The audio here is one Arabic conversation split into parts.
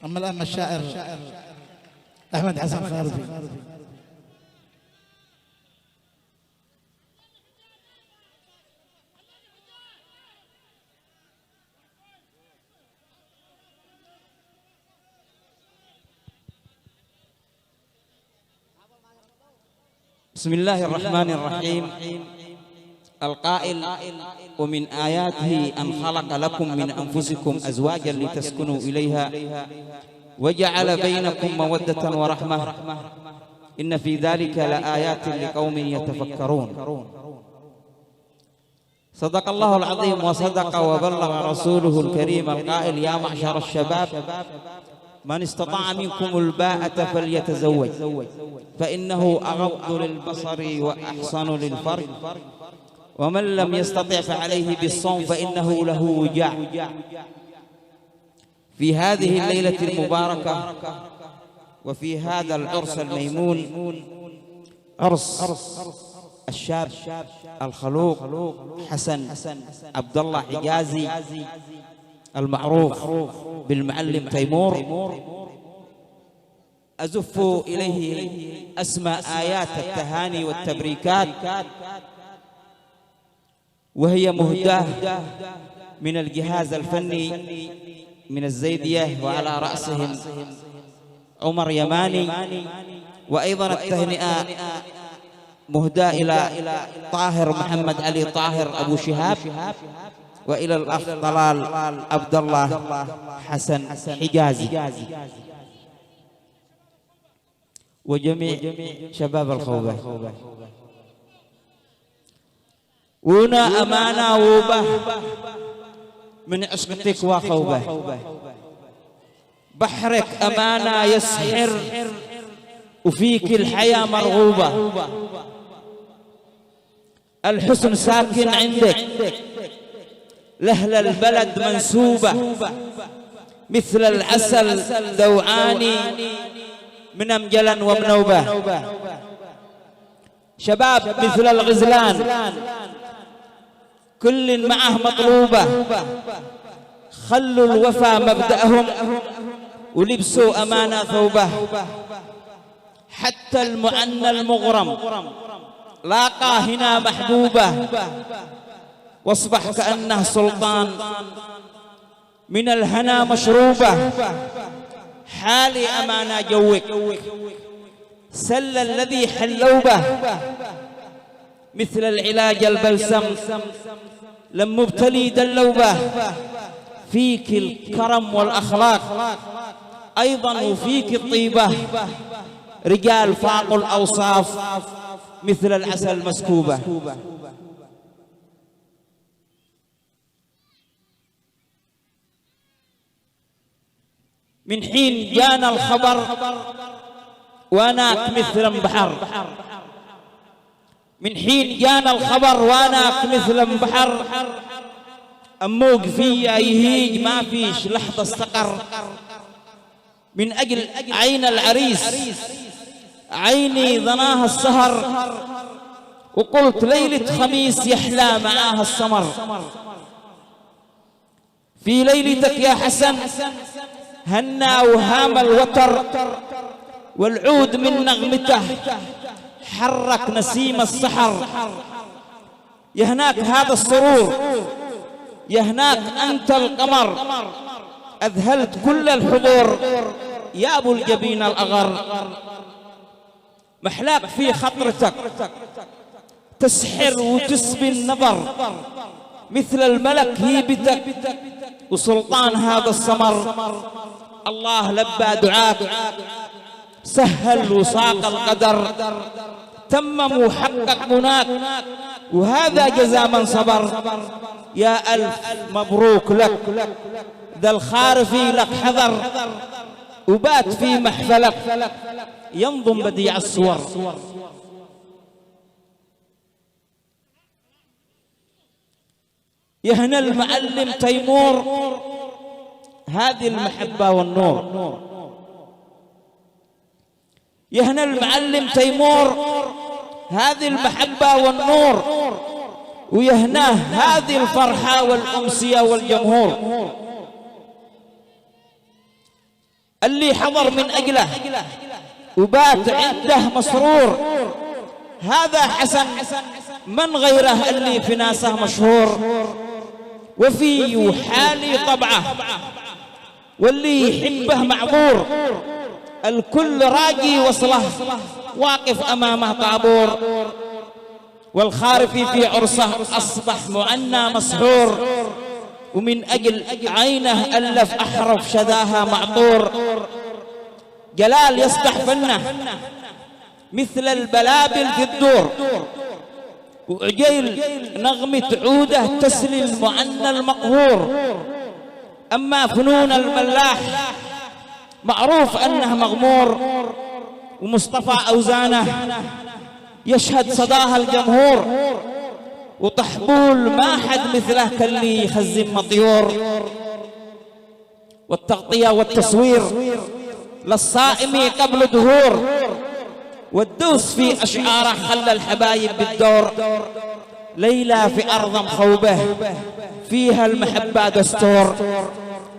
أما الآن الشاعر أحمد حسن خاربي. بسم الله الرحمن الرحيم. القائل: ومن آياته أن خلق لكم من أنفسكم أزواجا لتسكنوا إليها وجعل بينكم مودة ورحمة إن في ذلك لآيات لقوم يتفكرون. صدق الله العظيم وصدق وبلغ رسوله الكريم القائل: يا معشر الشباب من استطاع منكم الباءة فليتزوج فإنه أغض للبصر وأحصن للفرج ومن لم يستطع فعليه بالصوم فإنه له وجاع. في هذه الليلة المباركة وفي هذا العرس الميمون، عرس الشاب الخلوق حسن عبد الله حجازي المعروف بالمعلم تيمور، أزف إليه أسمى آيات التهاني والتبريكات، وهي مهداة من الجهاز الفني من الزيدية وعلى رأسهم عمر يماني، وأيضا التهنئة مهداة إلى طاهر محمد علي طاهر أبو شهاب، وإلى الأخ طلال عبد الله حسن حجازي، وجميع شباب الخوبة. ونا أمانة وبه من عشقتك وخوبة، بحرك أمانة يسحر وفيك الحياة مرغوبة، الحسن ساكن عندك لأهل البلد منسوبة، مثل العسل ذوعاني من أمجلا ومنوبة، شباب مثل الغزلان كل معه مطلوبة، خلوا الوفا مبدأهم ولبسوا أمانة ثوبه، حتى المعنى المغرم لاقى هنا محبوبة، واصبح كأنه سلطان من الهنا مشروبة، حالي أمانة جوك سل الذي حلوا به، مثل العلاج البلسم لم مبتلي دلوا به، فيك الكرم والأخلاق أيضا وفيك الطيبة، رجال فاقوا الأوصاف مثل العسل مسكوبة. من حين جانا الخبر واناك مثل بحر، من حين جانا الخبر واناك مثل بحر، أموق فيا يهيج ما فيش لحظة استقر، من أجل عين العريس عيني ظناها السهر، وقلت ليلة خميس يحلى معاها السمر، في ليلتك يا حسن هنا وهام الوتر، والعود من نغمته حرك نسيم السحر، يهناك هذا السرور، يهناك أنت القمر، أذهلت كل الحضور يا أبو الجبين الأغر، محلاك في خطرتك تسحر وتسبي النظر، مثل الملك هيبتك وسلطان هذا السمر، الله لبى دعاك سهل وساق القدر، تمم وحقق مناك، وهذا جزاء من صبر، يا ألف مبروك لك، ذا الخارفي لك حذر، وبات في محفلك ينظم بديع الصور. يهنى المعلم تيمور هذه المحبة والنور، يهنى المعلم تيمور هذه المحبة والنور، ويهناه هذه الفرحة والأمسية والجمهور، اللي حضر من أجله وبات عنده مسرور، هذا حسن. من غيره اللي في ناسه مشهور، وفي حالي طبعه واللي يحبه معذور، الكل راجي وصله واقف أمامه طابور، والخارفي في عرسه أصبح معنى مسحور، ومن أجل عينه ألف أحرف شذاها معطور. جلال يسبح فنه مثل البلابل في الدور، وعجيل نغمة عوده تسلي المعنى المقهور. أما فنون الملاح معروف أنه مغمور، ومصطفى أوزانه يشهد صداها الجمهور، وطحبول ما حد مثله كاللي يخزن مطيور. والتغطية والتصوير للصائم قبل دهور، والدوس في أشعاره خلى الحبايب بالدور. ليلى في أرض مخوبة فيها المحبة دستور،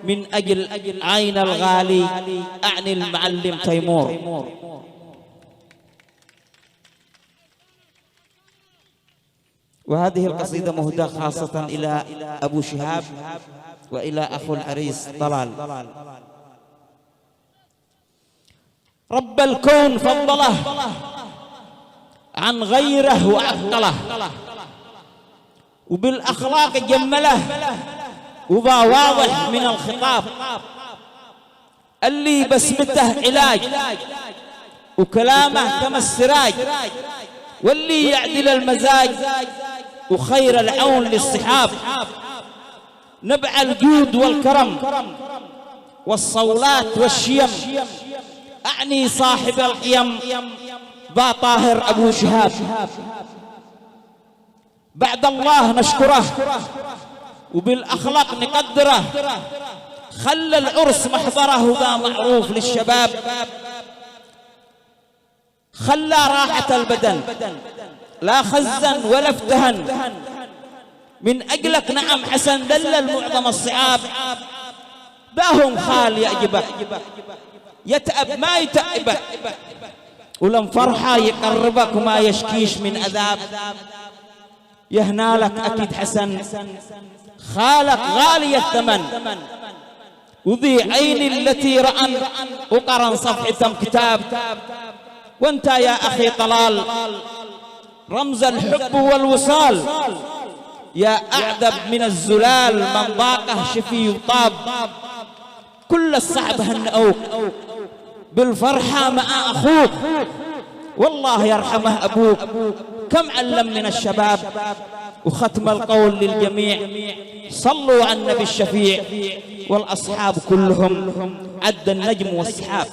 من أجل عين الغالي أعني المعلم تيمور. وهذه القصيدة مهداة خاصة إلى أبو شهاب وإلى أخو العريس طلال. رب الكون فضله عن غيره وعقله، وبالأخلاق جمله، وبا واضح من الخطاب، اللي بسمته علاج وكلامه كما السراج، واللي يعدل المزاج وخير العون للصحاب. نبع الجود والكرم والصولات والشيم، أعني صاحب القيم ذا طاهر أبو شهاب. بعد الله نشكره وبالأخلاق نقدره، خلى العرس محضره ذا معروف للشباب. خلى راحة البدن لا خزن ولا افتهن، من أجلك نعم حسن دلل معظم الصعاب. باهم خال يعجبه يتأب ما يتأبه، ولم فرحة يقربك وما يشكيش من أذاب. يهنالك أكيد حسن خالك غالي الثمن، وذي عين التي رأن وقرن صفحة كتاب. وانت يا أخي طلال رمز الحب والوصال، يا أعذب من الزلال من ضاقه شفي وطاب. كل الصعب هنأوك بالفرحة مع أخوك، والله يرحمه أبوك كم علم من الشباب. وختم القول للجميع صلوا على النبي الشفيع، والأصحاب كلهم عد النجم والسحاب.